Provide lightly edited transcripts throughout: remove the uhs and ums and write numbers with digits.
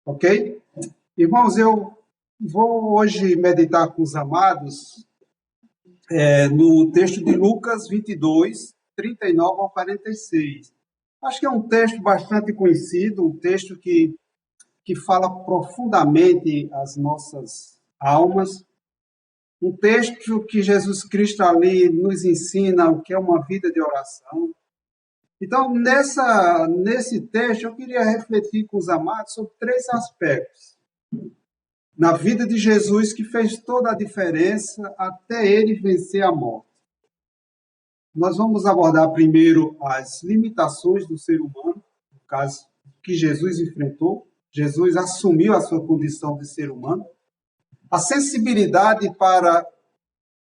Ok? Irmãos, eu vou hoje meditar com os amados no texto de Lucas 22, 39 ao 46. Acho que é um texto bastante conhecido, um texto que fala profundamente às nossas almas, um texto que Jesus Cristo ali nos ensina o que é uma vida de oração. Então, nesse texto, eu queria refletir com os amados sobre 3 aspectos na vida de Jesus que fez toda a diferença até ele vencer a morte. Nós vamos abordar primeiro as limitações do ser humano, no caso que Jesus enfrentou. Jesus assumiu a sua condição de ser humano. A sensibilidade para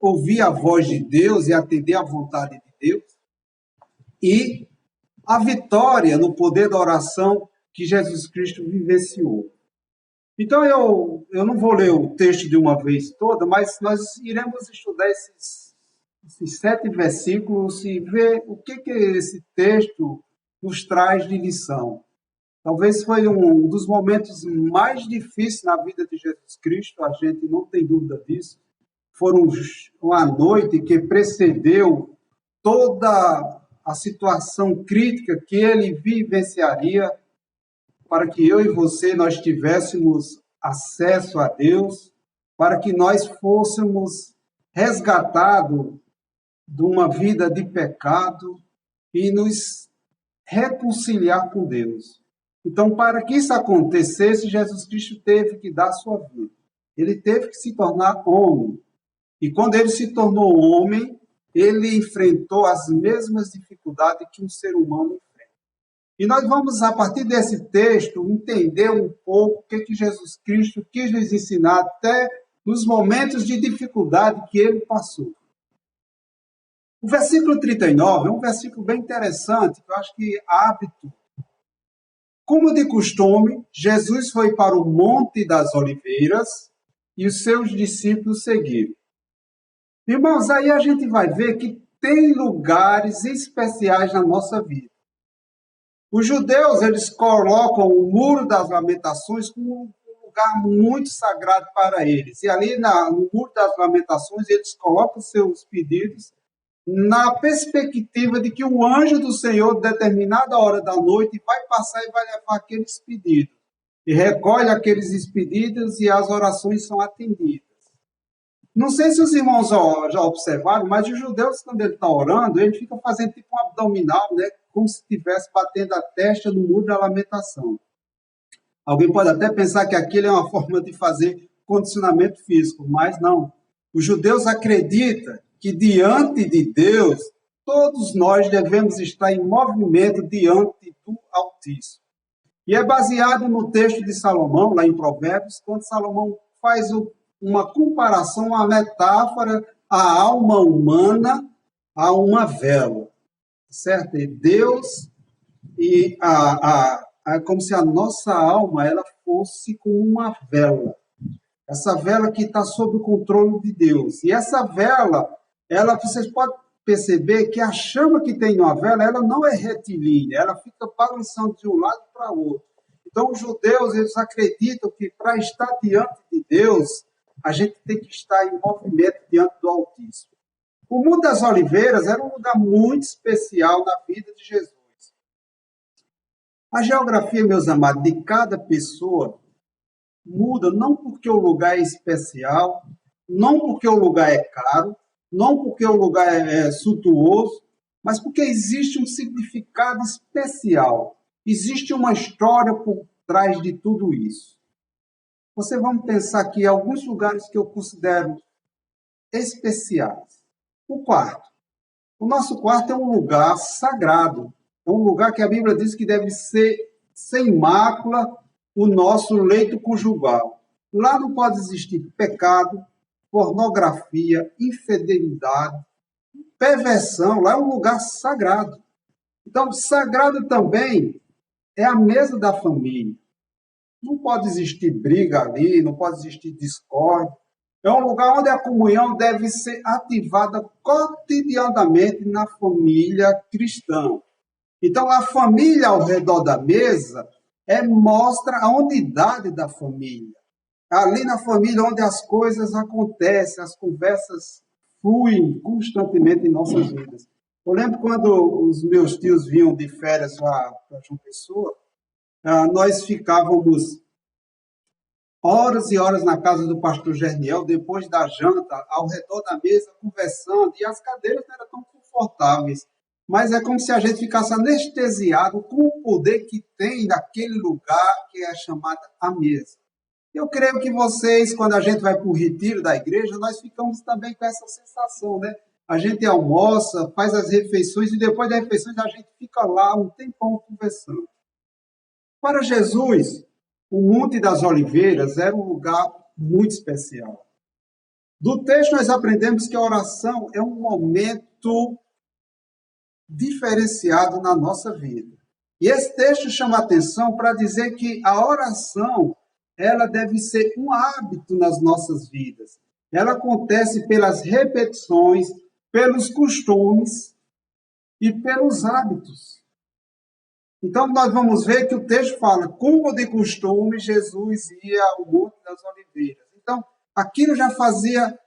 ouvir a voz de Deus e atender à vontade de Deus. E a vitória no poder da oração que Jesus Cristo vivenciou. Então, eu não vou ler o texto de uma vez toda, mas nós iremos estudar esses 7 versículos e ver o que esse texto nos traz de lição. Talvez foi um dos momentos mais difíceis na vida de Jesus Cristo, a gente não tem dúvida disso. Foram uma noite que precedeu toda a situação crítica que ele vivenciaria para que eu e você nós tivéssemos acesso a Deus, para que nós fôssemos resgatados de uma vida de pecado e nos reconciliar com Deus. Então, para que isso acontecesse, Jesus Cristo teve que dar sua vida. Ele teve que se tornar homem. E quando ele se tornou homem, ele enfrentou as mesmas dificuldades que um ser humano enfrenta. E nós vamos, a partir desse texto, entender um pouco o que Jesus Cristo quis nos ensinar até nos momentos de dificuldade que ele passou. O versículo 39 é um versículo bem interessante, que eu acho que abre tudo. Como de costume, Jesus foi para o Monte das Oliveiras e os seus discípulos seguiram. Irmãos, aí a gente vai ver que tem lugares especiais na nossa vida. Os judeus, eles colocam o Muro das Lamentações como um lugar muito sagrado para eles. E ali no Muro das Lamentações, eles colocam seus pedidos na perspectiva de que o anjo do Senhor, determinada hora da noite, vai passar e vai levar aqueles pedidos. E recolhe aqueles pedidos e as orações são atendidas. Não sei se os irmãos já observaram, mas os judeus, quando ele está orando, ele fica fazendo tipo um abdominal, né? Como se estivesse batendo a testa no muro da lamentação. Alguém pode até pensar que aquilo é uma forma de fazer condicionamento físico, mas não. Os judeus acreditam que diante de Deus, todos nós devemos estar em movimento diante do Altíssimo. E é baseado no texto de Salomão, lá em Provérbios, quando Salomão faz uma comparação, uma metáfora, a alma humana a uma vela, certo? E Deus, como se a nossa alma ela fosse como uma vela. Essa vela que está sob o controle de Deus. E essa vela, vocês podem perceber que a chama que tem na vela, ela não é retilínea, ela fica balançando de um lado para o outro. Então, os judeus, eles acreditam que para estar diante de Deus, a gente tem que estar em movimento diante do Altíssimo. O Monte das Oliveiras era um lugar muito especial na vida de Jesus. A geografia, meus amados, de cada pessoa muda não porque o lugar é especial, não porque o lugar é caro, não porque o lugar é suntuoso, mas porque existe um significado especial. Existe uma história por trás de tudo isso. Vamos pensar aqui em alguns lugares que eu considero especiais. O quarto. O nosso quarto é um lugar sagrado. É um lugar que a Bíblia diz que deve ser sem mácula o nosso leito conjugal. Lá não pode existir pecado, pornografia, infidelidade, perversão. Lá é um lugar sagrado. Então, sagrado também é a mesa da família. Não pode existir briga ali, não pode existir discórdia. É um lugar onde a comunhão deve ser ativada cotidianamente na família cristã. Então, a família ao redor da mesa mostra a unidade da família. Ali na família onde as coisas acontecem, as conversas fluem constantemente em nossas vidas. Eu lembro quando os meus tios vinham de férias lá para João Pessoa, nós ficávamos horas e horas na casa do pastor Gerniel, depois da janta, ao redor da mesa, conversando, e as cadeiras não eram tão confortáveis, mas é como se a gente ficasse anestesiado com o poder que tem naquele lugar que é chamado a mesa. Eu creio que vocês, quando a gente vai para o retiro da igreja, nós ficamos também com essa sensação, né? A gente almoça, faz as refeições, e depois das refeições a gente fica lá um tempão conversando. Para Jesus, o Monte das Oliveiras era um lugar muito especial. Do texto nós aprendemos que a oração é um momento diferenciado na nossa vida. E esse texto chama a atenção para dizer que a oração, ela deve ser um hábito nas nossas vidas. Ela acontece pelas repetições, pelos costumes e pelos hábitos. Então, nós vamos ver que o texto fala, como de costume, Jesus ia ao Monte das Oliveiras. Então, aquilo já fazia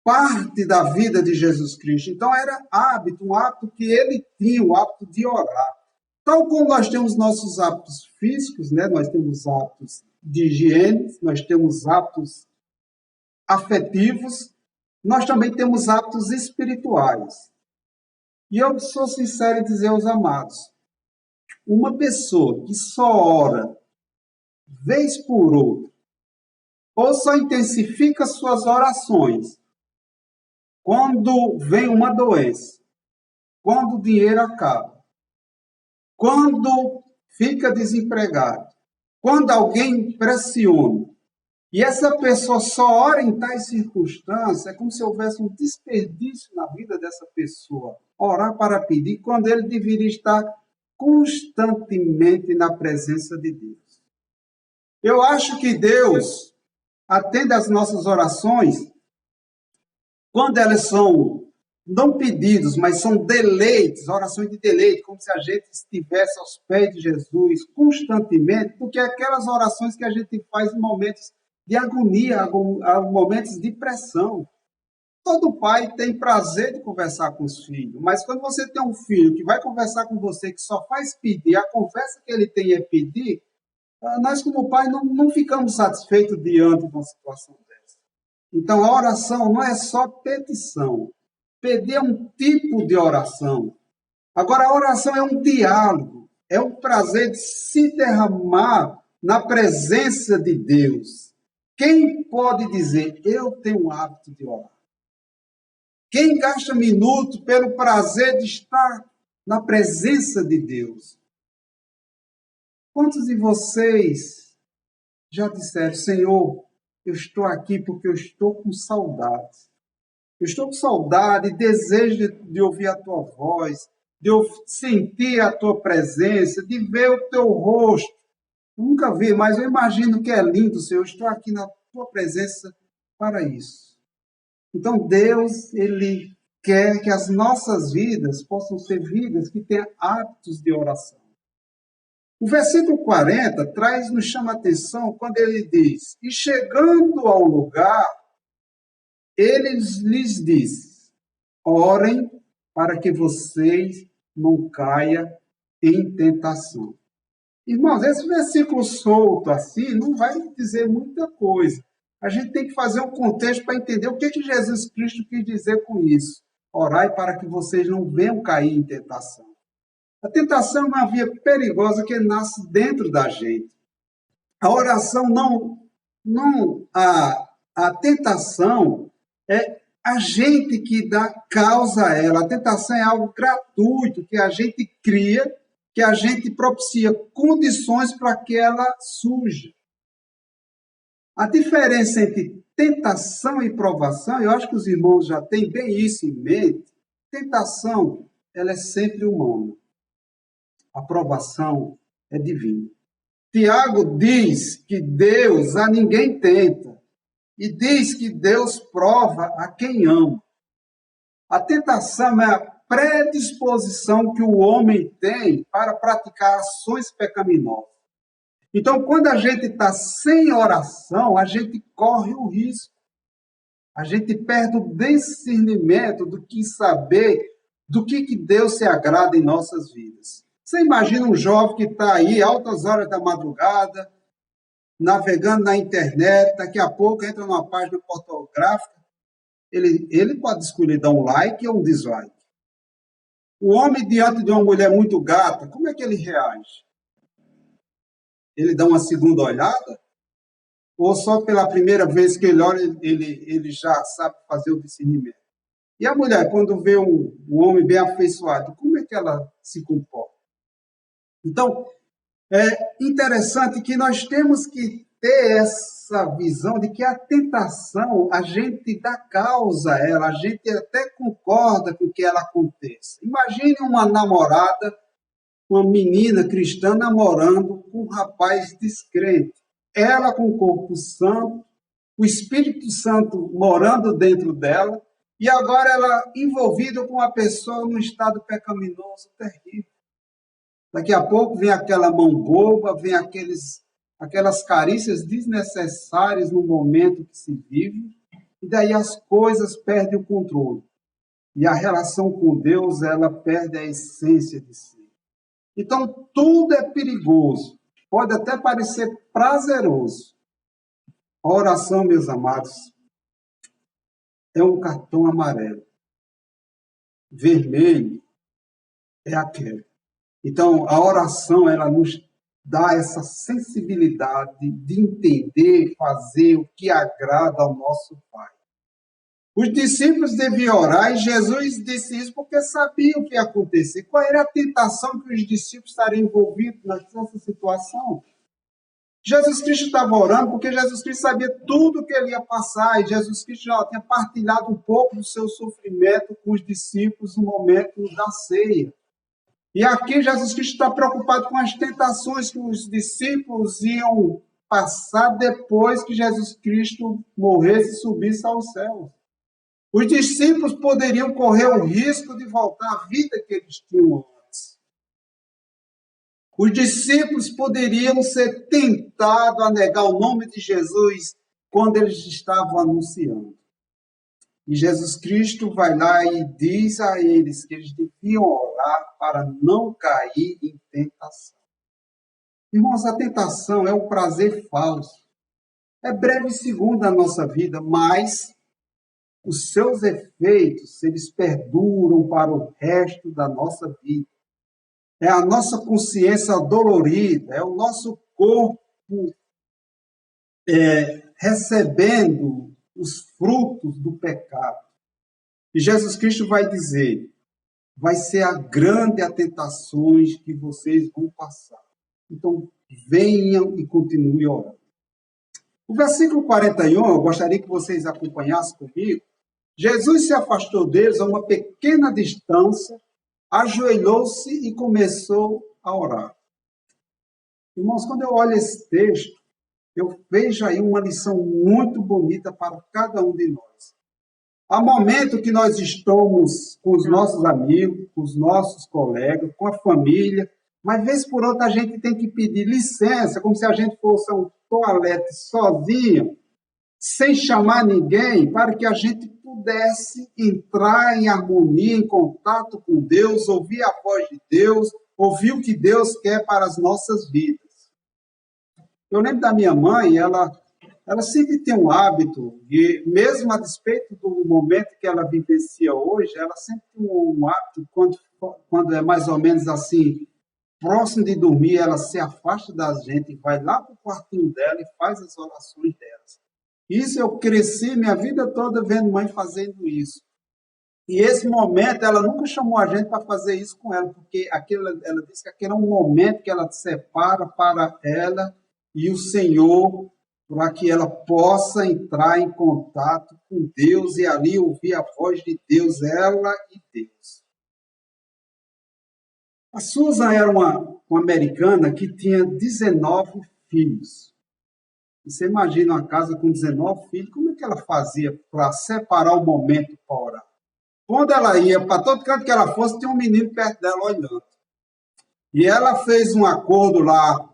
parte da vida de Jesus Cristo. Então, era hábito, um hábito que ele tinha, o hábito de orar. Tal como nós temos nossos hábitos físicos, né? Nós temos hábitos de higiene, nós temos hábitos afetivos, nós também temos hábitos espirituais. E eu sou sincero em dizer aos amados, uma pessoa que só ora vez por outra, ou só intensifica suas orações quando vem uma doença, quando o dinheiro acaba, quando fica desempregado, quando alguém pressiona, e essa pessoa só ora em tais circunstâncias, é como se houvesse um desperdício na vida dessa pessoa. Orar para pedir, quando ele deveria estar constantemente na presença de Deus. Eu acho que Deus atende às nossas orações quando elas são não pedidos, mas são deleites, orações de deleite, como se a gente estivesse aos pés de Jesus constantemente, porque é aquelas orações que a gente faz em momentos de agonia, momentos de pressão. Todo pai tem prazer de conversar com os filhos, mas quando você tem um filho que vai conversar com você, que só faz pedir, a conversa que ele tem é pedir, nós como pai não ficamos satisfeitos diante de uma situação dessa. Então a oração não é só petição. Pedir é um tipo de oração. Agora a oração é um diálogo, é um prazer de se derramar na presença de Deus. Quem pode dizer, eu tenho o hábito de orar? Quem gasta minutos pelo prazer de estar na presença de Deus? Quantos de vocês já disseram, Senhor, eu estou aqui porque eu estou com saudades. Eu estou com saudade e desejo de ouvir a tua voz, de eu sentir a tua presença, de ver o teu rosto. Eu nunca vi, mas eu imagino que é lindo, Senhor. Eu estou aqui na tua presença para isso. Então, Deus, ele quer que as nossas vidas possam ser vidas que tenham hábitos de oração. O versículo 40 nos chama a atenção quando ele diz, e chegando ao lugar, ele lhes disse, orem para que vocês não caiam em tentação. Irmãos, esse versículo solto assim não vai dizer muita coisa. A gente tem que fazer um contexto para entender o que Jesus Cristo quis dizer com isso. Orai para que vocês não venham cair em tentação. A tentação é uma via perigosa que nasce dentro da gente. A oração a tentação é a gente que dá causa a ela. A tentação é algo gratuito que a gente cria, que a gente propicia condições para que ela surja. A diferença entre tentação e provação, eu acho que os irmãos já têm bem isso em mente. Tentação, ela é sempre humana. A provação é divina. Tiago diz que Deus a ninguém tenta e diz que Deus prova a quem ama. A tentação é a predisposição que o homem tem para praticar ações pecaminosas. Então, quando a gente está sem oração, a gente corre o risco. A gente perde o discernimento do que saber, do que Deus se agrada em nossas vidas. Você imagina um jovem que está aí, altas horas da madrugada, navegando na internet, daqui a pouco entra numa página pornográfica, ele pode escolher dar um like ou um dislike. O homem, diante de uma mulher muito gata, como é que ele reage? Ele dá uma segunda olhada? Ou só pela primeira vez que ele olha, ele já sabe fazer o discernimento? E a mulher, quando vê um homem bem afeiçoado, como é que ela se comporta? Então, é interessante que nós temos que ter essa visão de que a tentação, a gente dá causa a ela, a gente até concorda com que ela aconteça. Imagine uma namorada, uma menina cristã namorando com um rapaz descrente. Ela com o corpo santo, o Espírito Santo morando dentro dela, e agora ela envolvida com uma pessoa num estado pecaminoso terrível. Daqui a pouco vem aquela mão boba, vem aquelas carícias desnecessárias no momento que se vive, e daí as coisas perdem o controle. E a relação com Deus, ela perde a essência de si. Então, tudo é perigoso. Pode até parecer prazeroso. A oração, meus amados, é um cartão amarelo. Vermelho é a queda. Então, a oração, ela nos dá essa sensibilidade de entender, fazer o que agrada ao nosso Pai. Os discípulos deviam orar e Jesus disse isso porque sabia o que ia acontecer. Qual era a tentação que os discípulos estariam envolvidos nessa situação? Jesus Cristo estava orando porque Jesus Cristo sabia tudo o que ele ia passar e Jesus Cristo já tinha partilhado um pouco do seu sofrimento com os discípulos no momento da ceia. E aqui Jesus Cristo está preocupado com as tentações que os discípulos iam passar depois que Jesus Cristo morresse e subisse aos céus. Os discípulos poderiam correr o risco de voltar à vida que eles tinham antes. Os discípulos poderiam ser tentados a negar o nome de Jesus quando eles estavam anunciando. E Jesus Cristo vai lá e diz a eles que eles deviam orar para não cair em tentação. Irmãos, a tentação é um prazer falso. É breve segundo a nossa vida, mas os seus efeitos, eles perduram para o resto da nossa vida. É a nossa consciência dolorida, é o nosso corpo recebendo os frutos do pecado. E Jesus Cristo vai dizer, vai ser a grande a tentações que vocês vão passar. Então, venham e continuem orando. O versículo 41, eu gostaria que vocês acompanhassem comigo. Jesus se afastou deles a uma pequena distância, ajoelhou-se e começou a orar. Irmãos, quando eu olho esse texto, eu vejo aí uma lição muito bonita para cada um de nós. Há momentos que nós estamos com os nossos amigos, com os nossos colegas, com a família, mas vez por outra a gente tem que pedir licença, como se a gente fosse a um toalete sozinho, sem chamar ninguém, para que a gente pudesse entrar em harmonia, em contato com Deus, ouvir a voz de Deus, ouvir o que Deus quer para as nossas vidas. Eu lembro da minha mãe, ela sempre tem um hábito, e mesmo a despeito do momento que ela vivencia hoje, ela sempre tem um hábito, quando é mais ou menos assim, próximo de dormir, ela se afasta da gente e vai lá para o quartinho dela e faz as orações delas. Isso eu cresci minha vida toda vendo mãe fazendo isso. E esse momento, ela nunca chamou a gente para fazer isso com ela, porque ela disse que aquele é um momento que ela separa para ela e o Senhor, para que ela possa entrar em contato com Deus e ali ouvir a voz de Deus, ela e Deus. A Susan era uma americana que tinha 19 filhos. E você imagina uma casa com 19 filhos, como é que ela fazia para separar o momento para orar? Quando ela ia, para todo canto que ela fosse, tinha um menino perto dela olhando. E ela fez um acordo lá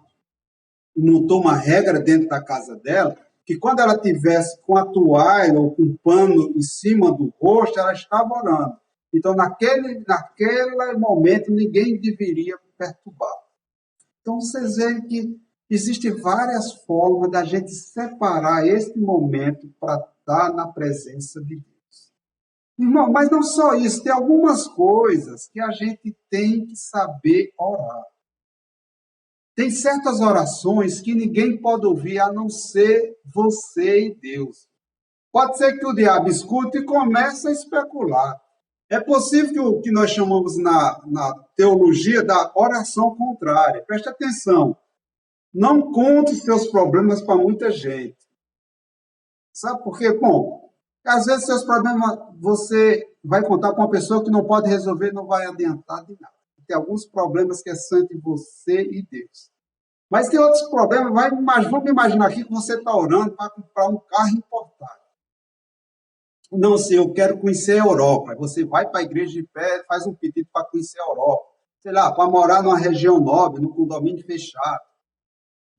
montou uma regra dentro da casa dela, que quando ela tivesse com a toalha ou com um pano em cima do rosto, ela estava orando. Então, naquele momento, ninguém deveria perturbar. Então, vocês veem que existem várias formas da gente separar este momento para estar na presença de Deus. Irmão, mas não só isso, tem algumas coisas que a gente tem que saber orar. Tem certas orações que ninguém pode ouvir a não ser você e Deus. Pode ser que o diabo escute e comece a especular. É possível que o que nós chamamos na teologia da oração contrária. Preste atenção. Não conte seus problemas para muita gente. Sabe por quê? Bom, às vezes seus problemas você vai contar para uma pessoa que não pode resolver, não vai adiantar de nada. Tem alguns problemas que é só entre você e Deus. Mas tem outros problemas, vamos imaginar aqui que você está orando para comprar um carro importado. Não, se eu quero conhecer a Europa. Você vai para a igreja de pé, faz um pedido para conhecer a Europa. Sei lá, para morar numa região nobre, num condomínio fechado.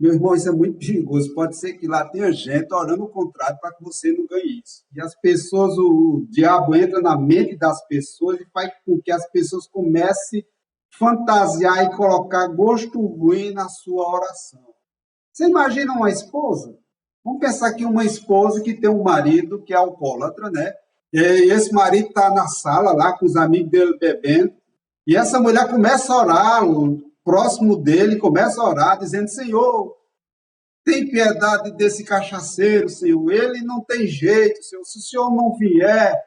Meu irmão, isso é muito perigoso. Pode ser que lá tenha gente orando o contrário para que você não ganhe isso. E as pessoas, o diabo entra na mente das pessoas e faz com que as pessoas comecem a fantasiar e colocar gosto ruim na sua oração. Você imagina uma esposa? Vamos pensar aqui uma esposa que tem um marido que é alcoólatra, né? E esse marido está na sala lá com os amigos dele bebendo, e essa mulher começa a orar, próximo dele, começa a orar, dizendo: Senhor, tem piedade desse cachaceiro, Senhor, ele não tem jeito, Senhor, se o Senhor não vier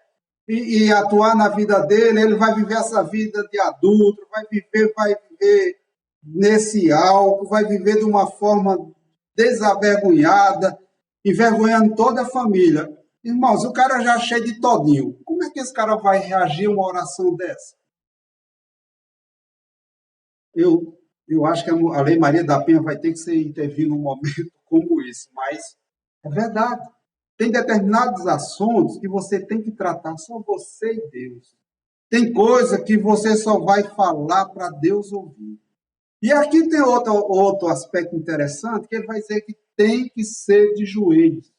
e atuar na vida dele, ele vai viver essa vida de adulto, vai viver nesse álcool, vai viver de uma forma desavergonhada, envergonhando toda a família. Irmãos, o cara já é cheio de todinho. Como é que esse cara vai reagir a uma oração dessa? Eu acho que a Lei Maria da Penha vai ter que ser intervir num momento como esse, mas é verdade. Tem determinados assuntos que você tem que tratar só você e Deus. Tem coisa que você só vai falar para Deus ouvir. E aqui tem outro aspecto interessante, que ele vai dizer que tem que ser de joelhos.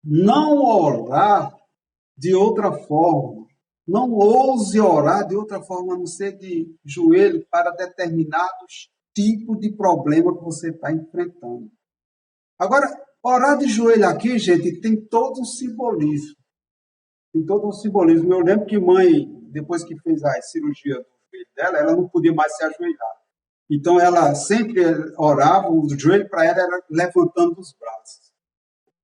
Não orar de outra forma. Não ouse orar de outra forma, a não ser de joelho para determinados tipos de problema que você está enfrentando. Agora, orar de joelho aqui, gente, tem todo um simbolismo. Tem todo um simbolismo. Eu lembro que mãe, depois que fez a cirurgia do joelho dela, ela não podia mais se ajoelhar. Então, ela sempre orava, o joelho para ela era levantando os braços.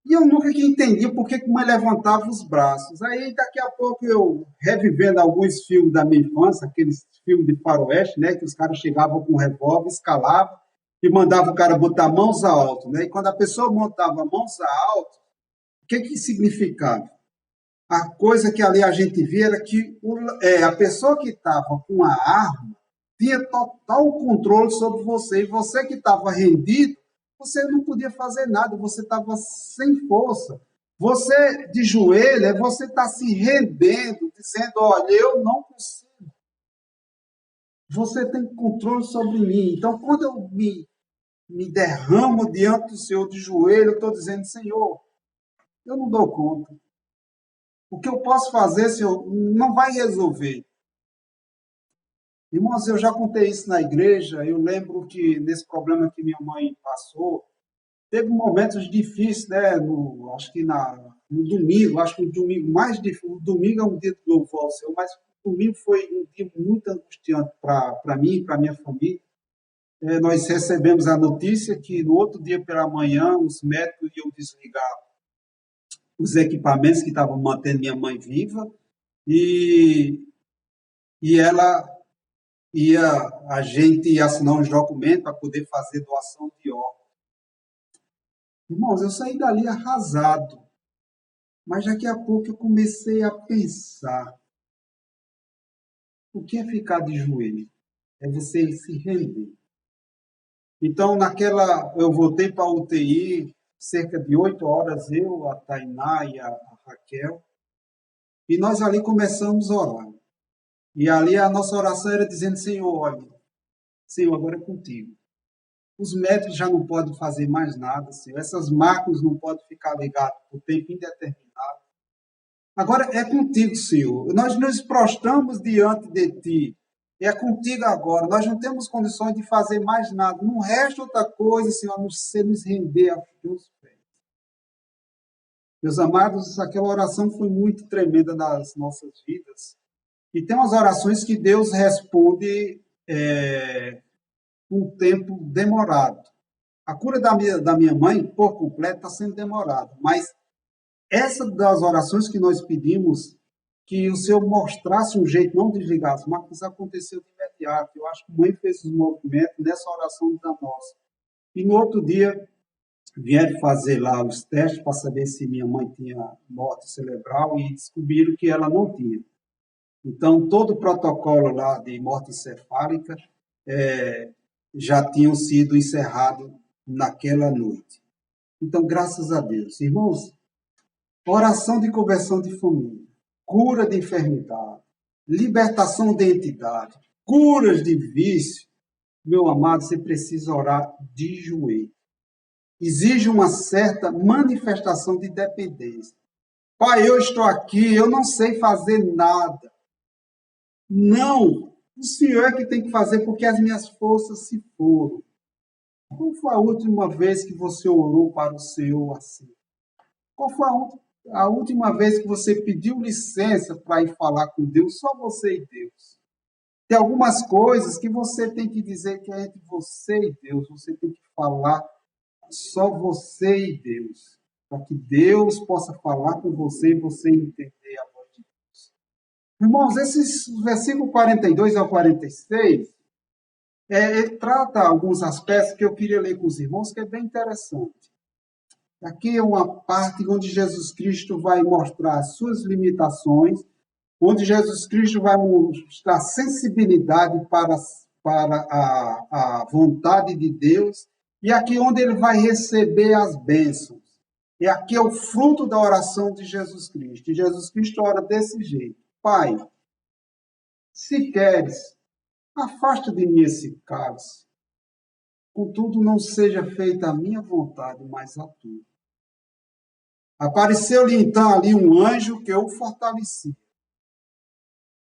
E eu nunca entendi por que mãe levantava os braços. Aí, daqui a pouco, eu revivendo alguns filmes da minha infância, aqueles filmes de faroeste, né, que os caras chegavam com um revólver, escalavam e mandavam o cara botar mãos alto. Né? E quando a pessoa montava mãos alto, o que significava? A coisa que ali a gente via era que a pessoa que estava com a arma tinha total controle sobre você. E você que estava rendido, você não podia fazer nada, você estava sem força. Você, de joelho, você está se rendendo, dizendo: olha, eu não consigo. Você tem controle sobre mim. Então, quando eu me derramo diante do Senhor de joelho, eu estou dizendo: Senhor, eu não dou conta. O que eu posso fazer, Senhor, não vai resolver. Irmãos, eu já contei isso na igreja. Eu lembro que nesse problema que minha mãe passou, teve momentos difíceis, né? Acho que no domingo, acho que o domingo mais difícil, o domingo é um dia de louvor ao Senhor, mas o domingo foi um dia muito angustiante para mim e para minha família. Nós recebemos a notícia que no outro dia pela manhã os médicos iam desligar os equipamentos que estavam mantendo minha mãe viva e, e a gente ia assinar uns documentos para poder fazer doação de órgãos. Irmãos, eu saí dali arrasado, mas daqui a pouco eu comecei a pensar: o que é ficar de joelho? É você se render. Então, eu voltei para a UTI, cerca de 8 horas, eu, a Tainá e a Raquel, e nós ali começamos a orar. E ali a nossa oração era dizendo: Senhor, olha, Senhor, agora é contigo. Os médicos já não podem fazer mais nada, Senhor. Essas máquinas não podem ficar ligadas por tempo indeterminado. Agora é contigo, Senhor. Nós nos prostramos diante de Ti. É contigo agora. Nós não temos condições de fazer mais nada. Não resta outra coisa, Senhor, a não ser nos render aos Teus pés. Meus amados, aquela oração foi muito tremenda nas nossas vidas. E tem umas orações que Deus responde um tempo demorado. A cura da minha mãe, por completo, está sendo demorada. Mas essa das orações que nós pedimos, que o Senhor mostrasse um jeito, não desligar as máquinas, aconteceu de imediato. Eu acho que a mãe fez os movimentos nessa oração da nossa. E no outro dia, vieram fazer lá os testes para saber se minha mãe tinha morte cerebral e descobriram que ela não tinha. Então, todo o protocolo lá de morte encefálica já tinham sido encerrado naquela noite. Então, graças a Deus. Irmãos, oração de conversão de família, cura de enfermidade, libertação de entidade, curas de vício. Meu amado, você precisa orar de joelho. Exige uma certa manifestação de dependência. Pai, eu estou aqui, eu não sei fazer nada. Não, o Senhor é que tem que fazer porque as minhas forças se foram. Qual foi a última vez que você orou para o Senhor assim? Qual foi a última vez que você pediu licença para ir falar com Deus, só você e Deus? Tem algumas coisas que você tem que dizer que é entre você e Deus, você tem que falar só você e Deus, para que Deus possa falar com você e você entender a voz de Deus. Irmãos, esses versículos 42 ao 46, ele trata alguns aspectos que eu queria ler com os irmãos, que é bem interessante. Aqui é uma parte onde Jesus Cristo vai mostrar as suas limitações, onde Jesus Cristo vai mostrar sensibilidade para a vontade de Deus, e aqui onde ele vai receber as bênçãos. E aqui é o fruto da oração de Jesus Cristo. E Jesus Cristo ora desse jeito. Pai, se queres, afasta de mim esse cálice. Contudo, não seja feita a minha vontade, mas a tua. Apareceu-lhe então ali um anjo que o fortalecia.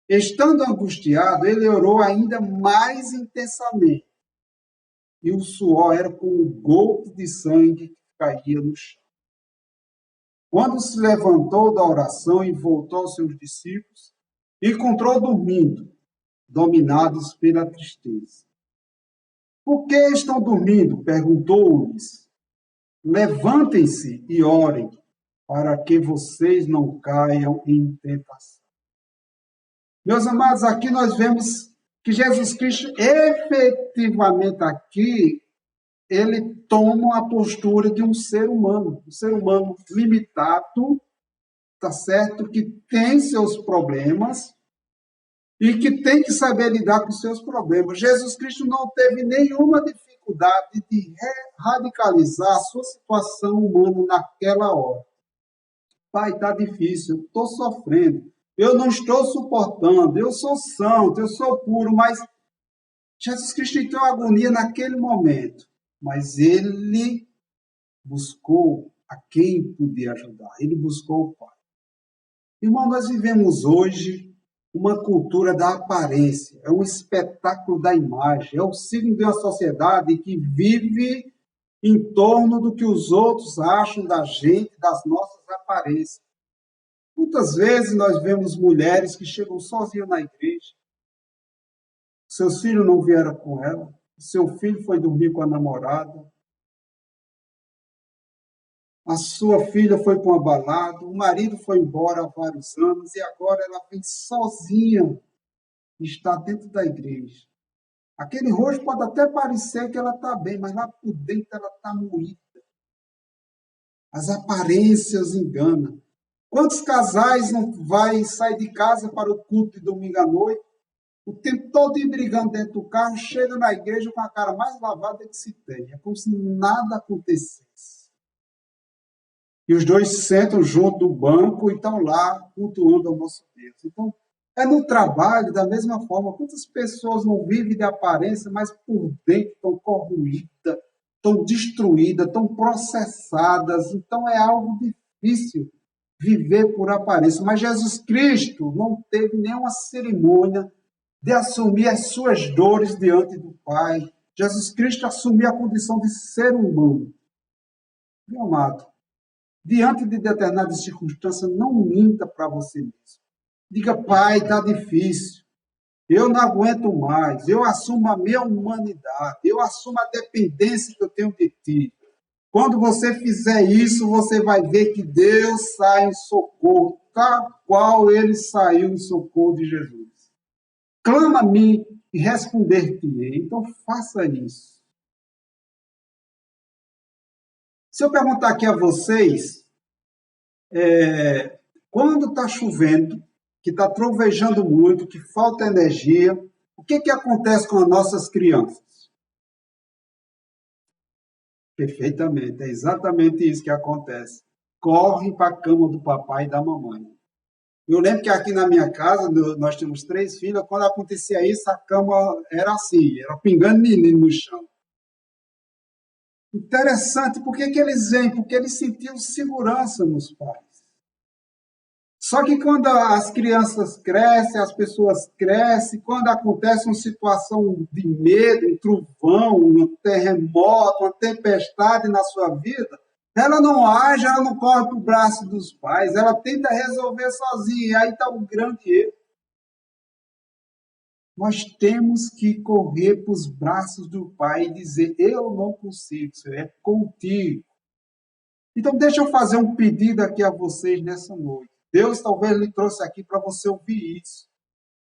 Estando angustiado, ele orou ainda mais intensamente. E o suor era como um golpe de sangue que caía no chão. Quando se levantou da oração e voltou aos seus discípulos, encontrou dormindo, dominados pela tristeza. Por que estão dormindo? Perguntou-lhes. Levantem-se e orem, para que vocês não caiam em tentação. Meus amados, aqui nós vemos que Jesus Cristo, efetivamente aqui, ele toma a postura de um ser humano limitado, tá certo? Que tem seus problemas e que tem que saber lidar com seus problemas. Jesus Cristo não teve nenhuma dificuldade de radicalizar a sua situação humana naquela hora. Pai, está difícil, eu estou sofrendo, eu não estou suportando, eu sou santo, eu sou puro, mas Jesus Cristo entrou em agonia naquele momento. Mas ele buscou a quem podia ajudar, ele buscou o Pai. Irmão, nós vivemos hoje uma cultura da aparência, é um espetáculo da imagem, é o signo de uma sociedade que vive em torno do que os outros acham da gente, das nossas aparências. Muitas vezes nós vemos mulheres que chegam sozinhas na igreja, seus filhos não vieram com ela, seu filho foi dormir com a namorada, a sua filha foi para uma balada, o marido foi embora há vários anos e agora ela vem sozinha e está dentro da igreja. Aquele rosto pode até parecer que ela está bem, mas lá por dentro ela está moída. As aparências enganam. Quantos casais não vai sair de casa para o culto de domingo à noite, o tempo todo brigando dentro do carro, chega na igreja com a cara mais lavada que se tem. É como se nada acontecesse. E os dois sentam junto do banco e estão lá cultuando ao nosso Deus. Então, É no trabalho, da mesma forma. Quantas pessoas não vivem de aparência, mas por dentro estão corroídas, estão destruídas, estão processadas. Então é algo difícil viver por aparência. Mas Jesus Cristo não teve nenhuma cerimônia de assumir as suas dores diante do Pai. Jesus Cristo assumiu a condição de ser humano. Meu amado, diante de determinadas circunstâncias, não minta para você mesmo. Diga, Pai, está difícil. Eu não aguento mais. Eu assumo a minha humanidade. Eu assumo a dependência que eu tenho de ti. Quando você fizer isso, você vai ver que Deus sai em socorro, tal qual ele saiu em socorro de Jesus. Clama a mim e responder-te-ei. Então faça isso. Se eu perguntar aqui a vocês, quando está chovendo, que está trovejando muito, que falta energia, o que acontece com as nossas crianças? Perfeitamente, é exatamente isso que acontece. Corre para a cama do papai e da mamãe. Eu lembro que aqui na minha casa, nós temos 3 filhas, quando acontecia isso, a cama era assim, era pingando menino no chão. Interessante, por que eles vêm? Porque eles sentiam segurança nos pais. Só que quando as crianças crescem, as pessoas crescem, quando acontece uma situação de medo, um trovão, um terremoto, uma tempestade na sua vida, ela não age, ela não corre para o braço dos pais, ela tenta resolver sozinha, e aí está um grande erro. Nós temos que correr para os braços do Pai e dizer, eu não consigo, Senhor, é contigo. Então, deixa eu fazer um pedido aqui a vocês nessa noite. Deus talvez lhe trouxe aqui para você ouvir isso.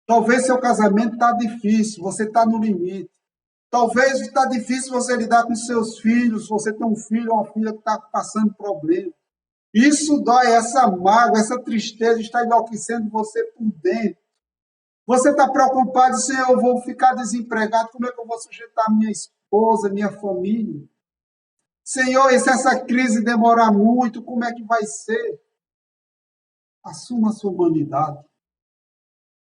Talvez seu casamento está difícil, você está no limite. Talvez está difícil você lidar com seus filhos, você tem um filho ou uma filha que está passando problema. Isso dói, essa mágoa, essa tristeza está enlouquecendo você por dentro. Você está preocupado, Senhor, eu vou ficar desempregado, como é que eu vou sujeitar minha esposa, minha família? Senhor, e se essa crise demorar muito, como é que vai ser? Assuma a sua humanidade,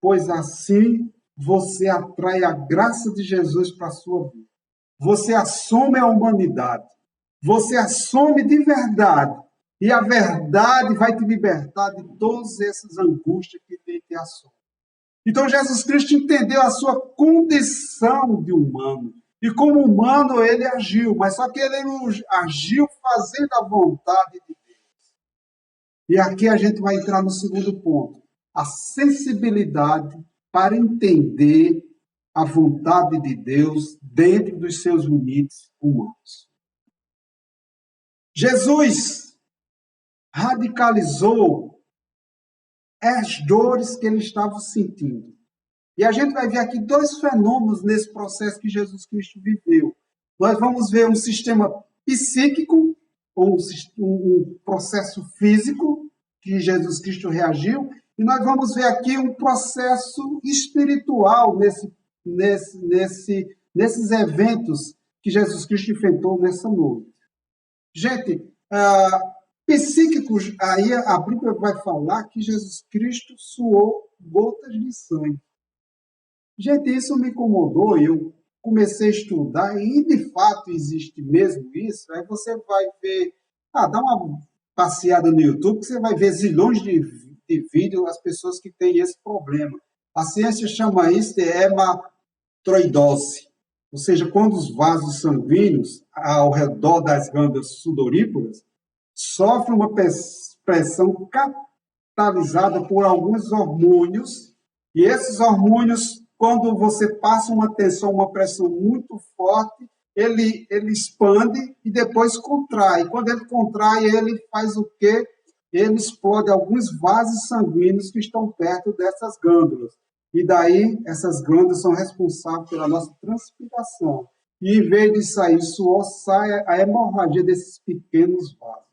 pois assim você atrai a graça de Jesus para a sua vida. Você assume a humanidade, você assume de verdade, e a verdade vai te libertar de todas essas angústias que te assolam. Então Jesus Cristo entendeu a sua condição de humano, e como humano ele agiu, mas só que ele agiu fazendo a vontade de Deus. E aqui a gente vai entrar no segundo ponto, a sensibilidade para entender a vontade de Deus dentro dos seus limites humanos. Jesus radicalizou as dores que ele estava sentindo. E a gente vai ver aqui 2 fenômenos nesse processo que Jesus Cristo viveu. Nós vamos ver um sistema psíquico, um processo físico, que Jesus Cristo reagiu, e nós vamos ver aqui um processo espiritual nesses eventos que Jesus Cristo enfrentou nessa noite. Gente, psíquicos, aí a Bíblia vai falar que Jesus Cristo suou gotas de sangue. Gente, isso me incomodou, eu comecei a estudar, e de fato existe mesmo isso. Aí você vai ver, dá uma passeada no YouTube, que você vai ver zilhões de vídeos das pessoas que têm esse problema. A ciência chama isso de hematroidose, ou seja, quando os vasos sanguíneos ao redor das glândulas sudoríparas sofrem uma pressão catalisada por alguns hormônios, e esses hormônios, quando você passa uma tensão, uma pressão muito forte, ele expande e depois contrai. Quando ele contrai, ele faz o quê? Ele explode alguns vasos sanguíneos que estão perto dessas glândulas. E daí, essas glândulas são responsáveis pela nossa transpiração. E em vez de sair suor, sai a hemorragia desses pequenos vasos.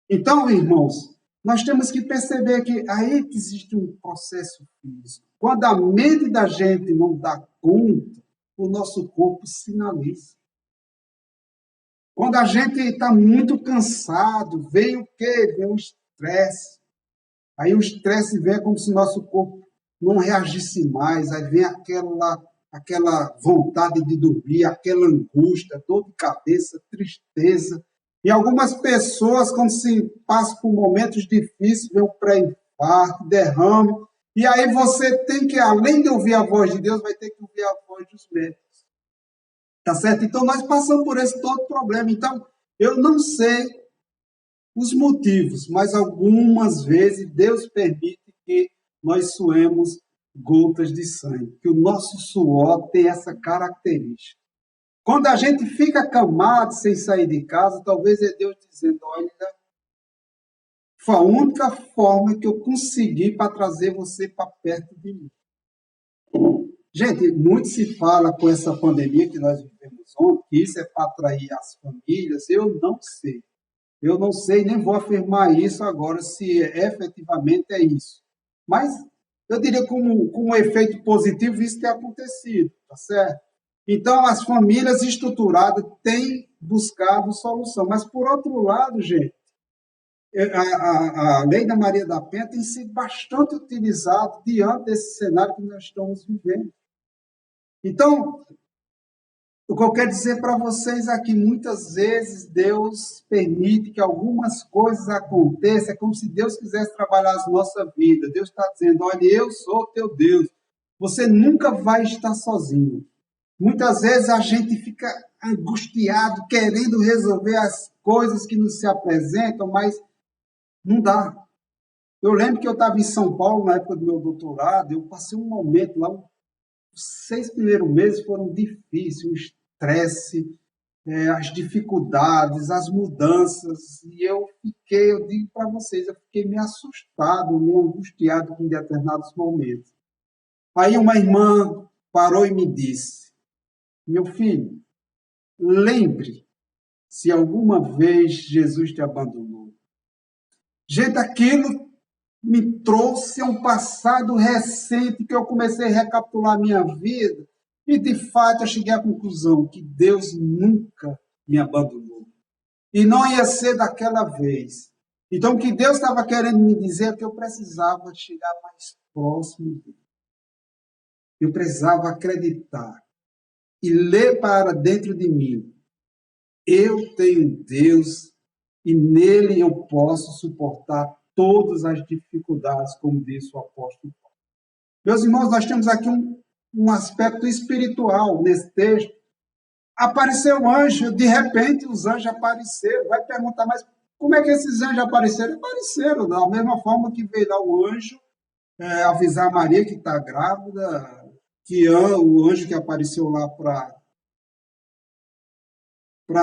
Então, irmãos, nós temos que perceber que aí que existe um processo físico. Quando a mente da gente não dá conta, o nosso corpo sinaliza. Quando a gente está muito cansado, vem o quê? Vem o estresse. Aí o estresse vem como se nosso corpo não reagisse mais, aí vem aquela vontade de dormir, aquela angústia, dor de cabeça, tristeza. E algumas pessoas, quando se passam por momentos difíceis, vem um pré-infarto, derrame, e aí você tem que, além de ouvir a voz de Deus, vai ter que ouvir a voz dos médicos. Tá certo? Então, nós passamos por esse todo problema. Então, eu não sei os motivos, mas algumas vezes Deus permite que nós suemos gotas de sangue, que o nosso suor tem essa característica. Quando a gente fica acamado sem sair de casa, talvez é Deus dizendo, olha, foi a única forma que eu consegui para trazer você para perto de mim. Gente, muito se fala com essa pandemia que nós vivemos ontem, que isso é para atrair as famílias, eu não sei. Eu não sei, nem vou afirmar isso agora, se efetivamente é isso. Mas eu diria como um efeito positivo isso tem acontecido, tá certo? Então, as famílias estruturadas têm buscado solução. Mas, por outro lado, gente, a lei da Maria da Penha tem sido bastante utilizada diante desse cenário que nós estamos vivendo. Então, o que eu quero dizer para vocês aqui, muitas vezes Deus permite que algumas coisas aconteçam, é como se Deus quisesse trabalhar a nossa vida. Deus está dizendo, olha, eu sou teu Deus, você nunca vai estar sozinho. Muitas vezes a gente fica angustiado, querendo resolver as coisas que nos se apresentam, mas não dá. Eu lembro que eu estava em São Paulo, na época do meu doutorado, eu passei um momento lá, os 6 primeiros meses foram difíceis, o estresse, as dificuldades, as mudanças, e eu digo para vocês, eu fiquei meio assustado, meio angustiado com determinados momentos. Aí uma irmã parou e me disse, meu filho, lembre se alguma vez Jesus te abandonou. Gente, aquilo me trouxe um passado recente que eu comecei a recapitular a minha vida e, de fato, eu cheguei à conclusão que Deus nunca me abandonou. E não ia ser daquela vez. Então, o que Deus estava querendo me dizer é que eu precisava chegar mais próximo dele. Eu precisava acreditar e ler para dentro de mim. Eu tenho Deus e nele eu posso suportar todas as dificuldades, como disse o apóstolo Paulo. Meus irmãos, nós temos aqui um aspecto espiritual nesse texto. Apareceu um anjo, de repente os anjos apareceram. Vai perguntar, mas como é que esses anjos apareceram? Apareceram da mesma forma que veio lá o anjo avisar a Maria que está grávida, que o anjo que apareceu lá para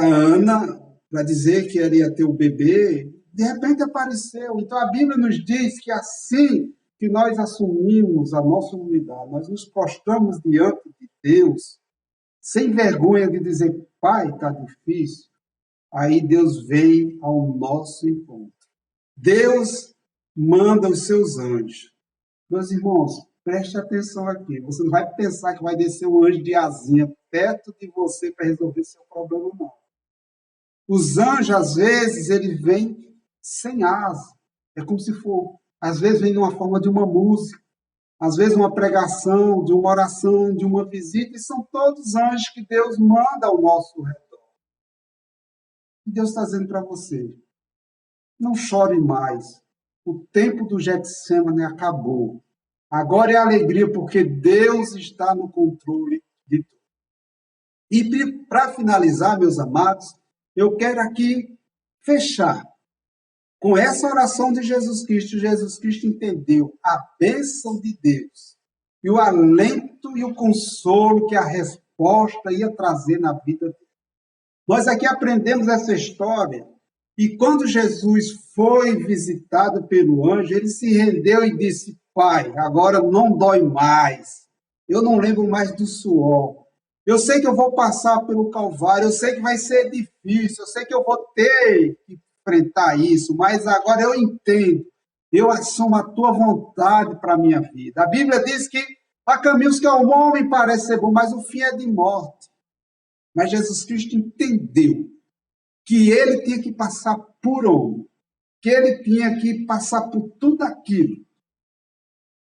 Ana, para dizer que ela ia ter o bebê, de repente apareceu. Então a Bíblia nos diz que assim que nós assumimos a nossa humildade, nós nos prostramos diante de Deus, sem vergonha de dizer, Pai, está difícil, aí Deus vem ao nosso encontro. Deus manda os seus anjos. Meus irmãos, preste atenção aqui. Você não vai pensar que vai descer um anjo de asinha perto de você para resolver seu problema, não. Os anjos, às vezes, eles vêm sem asa. É como se for, às vezes, vem numa forma de uma música, às vezes uma pregação, de uma oração, de uma visita, e são todos anjos que Deus manda ao nosso redor. E Deus está dizendo para você, não chore mais. O tempo do Getsemane acabou. Agora é alegria, porque Deus está no controle de tudo. E para finalizar, meus amados, eu quero aqui fechar com essa oração de Jesus Cristo. Jesus Cristo entendeu a bênção de Deus e o alento e o consolo que a resposta ia trazer na vida dele. Nós aqui aprendemos essa história e quando Jesus foi visitado pelo anjo, ele se rendeu e disse, Pai, agora não dói mais, eu não lembro mais do suor. Eu sei que eu vou passar pelo Calvário, eu sei que vai ser difícil, eu sei que eu vou ter que enfrentar isso, mas agora eu entendo, eu assumo a tua vontade para a minha vida. A Bíblia diz que há caminhos que ao homem parece ser bom, mas o fim é de morte. Mas Jesus Cristo entendeu que ele tinha que passar por homem, que ele tinha que passar por tudo aquilo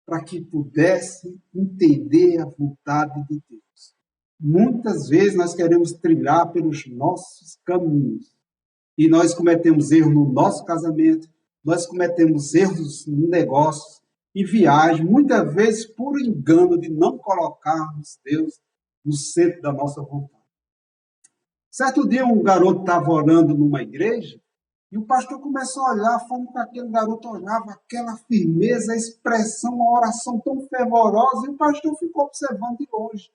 para que pudesse entender a vontade de Deus. Muitas vezes nós queremos trilhar pelos nossos caminhos e nós cometemos erros no nosso casamento, nós cometemos erros no negócio, em viagem, muitas vezes por engano de não colocarmos Deus no centro da nossa vontade. Certo dia um garoto estava orando numa igreja e o pastor começou a olhar a forma que aquele garoto olhava, aquela firmeza, a expressão, a oração tão fervorosa, e o pastor ficou observando de longe.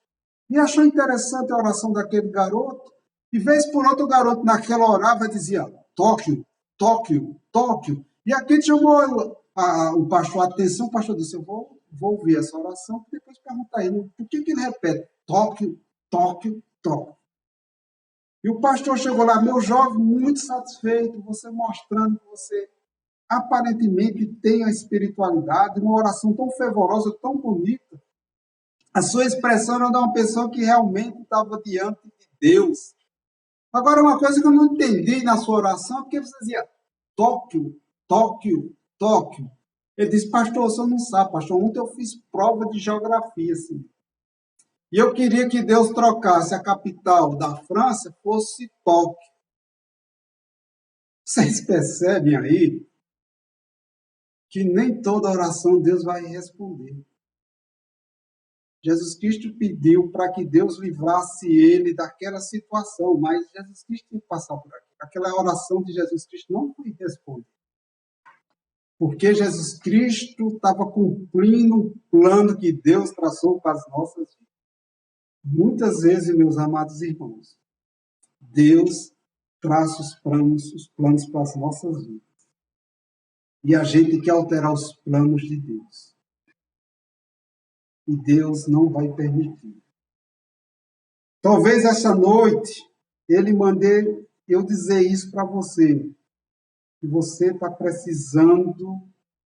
E achou interessante a oração daquele garoto. E vez por outra o garoto naquela orava dizia Tóquio, Tóquio, Tóquio. E aquele chamou o pastor a atenção, o pastor disse, eu vou ouvir essa oração, e depois perguntar a ele, por que ele repete Tóquio, Tóquio, Tóquio? E o pastor chegou lá, meu jovem, muito satisfeito, você mostrando que você aparentemente tem a espiritualidade, uma oração tão fervorosa, tão bonita. A sua expressão era de uma pessoa que realmente estava diante de Deus. Agora, uma coisa que eu não entendi na sua oração é porque você dizia Tóquio, Tóquio, Tóquio. Ele disse, pastor, você não sabe, pastor, ontem eu fiz prova de geografia, assim. E eu queria que Deus trocasse a capital da França, fosse Tóquio. Vocês percebem aí que nem toda oração Deus vai responder. Jesus Cristo pediu para que Deus livrasse ele daquela situação, mas Jesus Cristo tinha que passar por aquilo. Aquela oração de Jesus Cristo não foi respondida. Porque Jesus Cristo estava cumprindo o plano que Deus traçou para as nossas vidas. Muitas vezes, meus amados irmãos, Deus traça os planos para as nossas vidas. E a gente quer alterar os planos de Deus. E Deus não vai permitir. Talvez essa noite ele mande eu dizer isso para você. Que você está precisando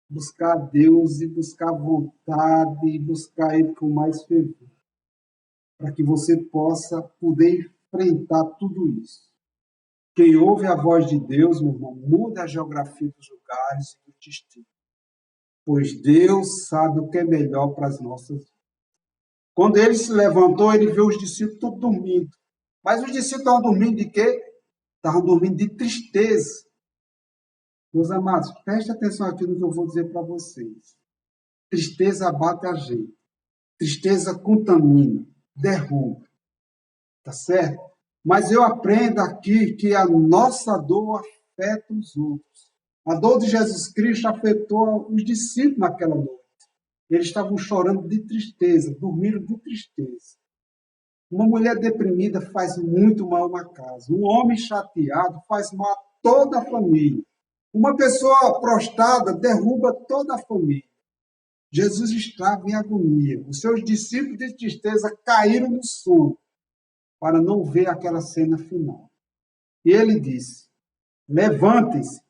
buscar Deus e buscar vontade e buscar Ele com mais fervor. Para que você possa poder enfrentar tudo isso. Quem ouve a voz de Deus, meu irmão, muda a geografia dos lugares e do destino. Pois Deus sabe o que é melhor para as nossas vidas. Quando ele se levantou, ele viu os discípulos todos dormindo. Mas os discípulos estavam dormindo de quê? Estavam dormindo de tristeza. Meus amados, preste atenção aqui no que eu vou dizer para vocês. Tristeza abate a gente. Tristeza contamina, derruba. Tá certo? Mas eu aprendo aqui que a nossa dor afeta os outros. A dor de Jesus Cristo afetou os discípulos naquela noite. Eles estavam chorando de tristeza, dormiram de tristeza. Uma mulher deprimida faz muito mal a uma casa. Um homem chateado faz mal a toda a família. Uma pessoa prostrada derruba toda a família. Jesus estava em agonia. Os seus discípulos de tristeza caíram no sono para não ver aquela cena final. E ele disse, levantem-se,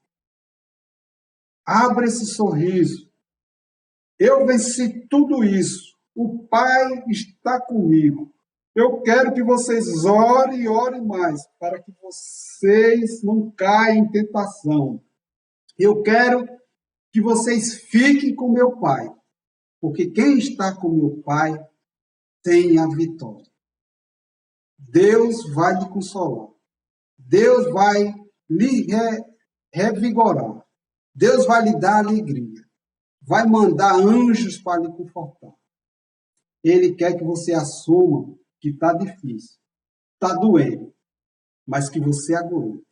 abra esse sorriso. Eu venci tudo isso. O Pai está comigo. Eu quero que vocês orem e orem mais, para que vocês não caiam em tentação. Eu quero que vocês fiquem com meu Pai, porque quem está com meu Pai tem a vitória. Deus vai lhe consolar. Deus vai lhe revigorar. Deus vai lhe dar alegria. Vai mandar anjos para lhe confortar. Ele quer que você assuma que está difícil, está doendo, mas que você aguente.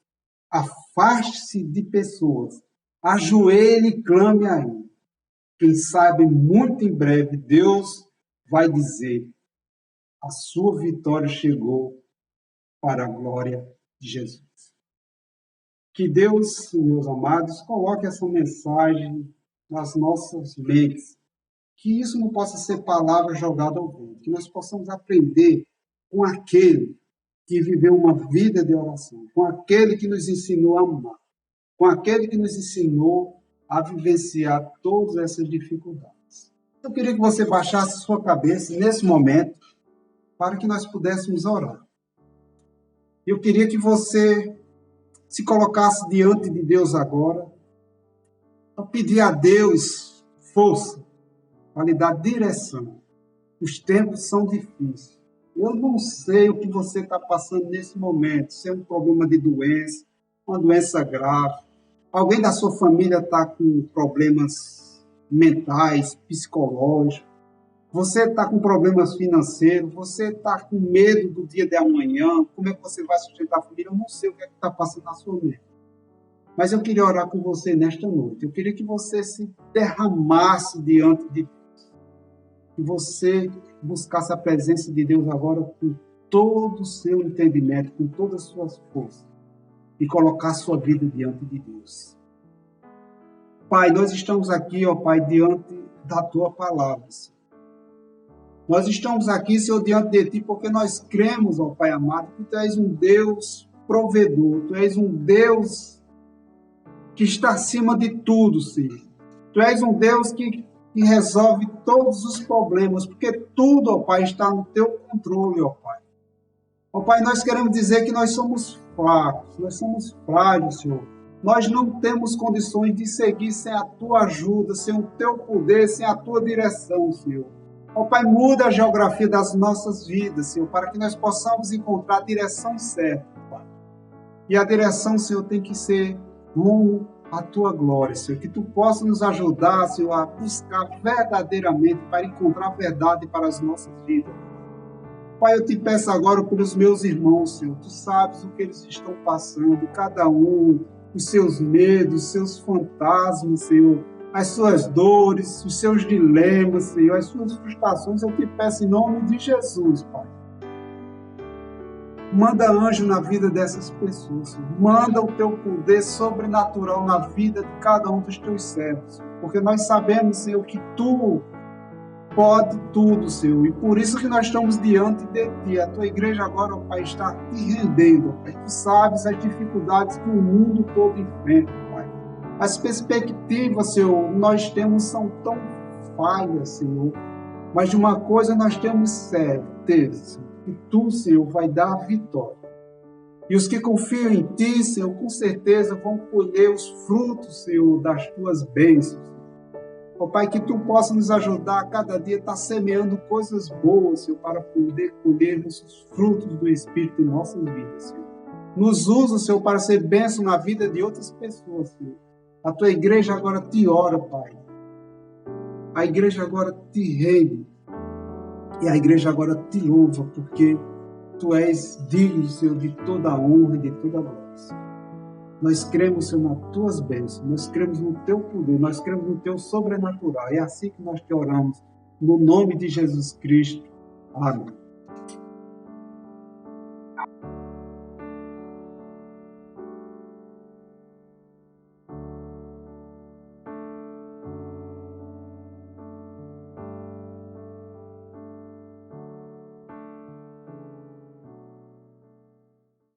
Afaste-se de pessoas. Ajoelhe e clame a Ele. Quem sabe, muito em breve, Deus vai dizer: a sua vitória chegou para a glória de Jesus. Que Deus, meus amados, coloque essa mensagem nas nossas mentes. Que isso não possa ser palavra jogada ao vento. Que nós possamos aprender com aquele que viveu uma vida de oração, com aquele que nos ensinou a amar, com aquele que nos ensinou a vivenciar todas essas dificuldades. Eu queria que você baixasse sua cabeça nesse momento para que nós pudéssemos orar. Eu queria que você se colocasse diante de Deus agora a pedir a Deus força, para lhe dar direção. Os tempos são difíceis. Eu não sei o que você está passando nesse momento, se é um problema de doença, uma doença grave. Alguém da sua família está com problemas mentais, psicológicos. Você está com problemas financeiros, você está com medo do dia de amanhã, como é que você vai sustentar a família? Eu não sei o que é que está passando na sua mente. Mas eu queria orar com você nesta noite. Eu queria que você se derramasse diante de Deus. Que você buscasse a presença de Deus agora com todo o seu entendimento, com todas as suas forças. E colocar a sua vida diante de Deus. Pai, nós estamos aqui, ó Pai, diante da Tua palavra, Senhor. Nós estamos aqui, Senhor, diante de Ti, porque nós cremos, ó Pai amado, que Tu és um Deus provedor, Tu és um Deus que está acima de tudo, Senhor. Tu és um Deus que resolve todos os problemas, porque tudo, ó Pai, está no Teu controle, ó Pai. Ó Pai, nós queremos dizer que nós somos fracos, nós somos frágeis, Senhor. Nós não temos condições de seguir sem a Tua ajuda, sem o Teu poder, sem a Tua direção, Senhor. Ó Pai, muda a geografia das nossas vidas, Senhor, para que nós possamos encontrar a direção certa, Pai. E a direção, Senhor, tem que ser rumo à Tua glória, Senhor. Que Tu possa nos ajudar, Senhor, a buscar verdadeiramente para encontrar a verdade para as nossas vidas. Pai, eu te peço agora pelos meus irmãos, Senhor. Tu sabes o que eles estão passando, cada um, os seus medos, os seus fantasmas, Senhor, as suas dores, os seus dilemas, Senhor, as suas frustrações. Eu te peço em nome de Jesus, Pai. Manda anjo na vida dessas pessoas, Senhor. Manda o teu poder sobrenatural na vida de cada um dos teus servos, Senhor. Porque nós sabemos, Senhor, que tu pode tudo, Senhor, e por isso que nós estamos diante de Ti. A Tua igreja agora, ó Pai, está te rendendo, ó Pai. Tu sabes as dificuldades que o mundo todo enfrenta, Pai. As perspectivas, Senhor, nós temos são tão falhas, Senhor, mas de uma coisa nós temos certeza, Senhor, que Tu, Senhor, vai dar a vitória. E os que confiam em Ti, Senhor, com certeza vão colher os frutos, Senhor, das Tuas bênçãos. Ó Pai, que Tu possa nos ajudar a cada dia estar semeando coisas boas, Senhor, para poder colhermos os frutos do Espírito em nossas vidas, Senhor. Nos usa, Senhor, para ser bênção na vida de outras pessoas, Senhor. A Tua igreja agora te ora, Pai. A igreja agora te rende. E a igreja agora te louva, porque Tu és digno, Senhor, de toda a honra e de toda a glória, Senhor. Nós cremos, Senhor, nas Tuas bênçãos, nós cremos no Teu poder, nós cremos no Teu sobrenatural. É assim que nós te oramos, no nome de Jesus Cristo. Amém.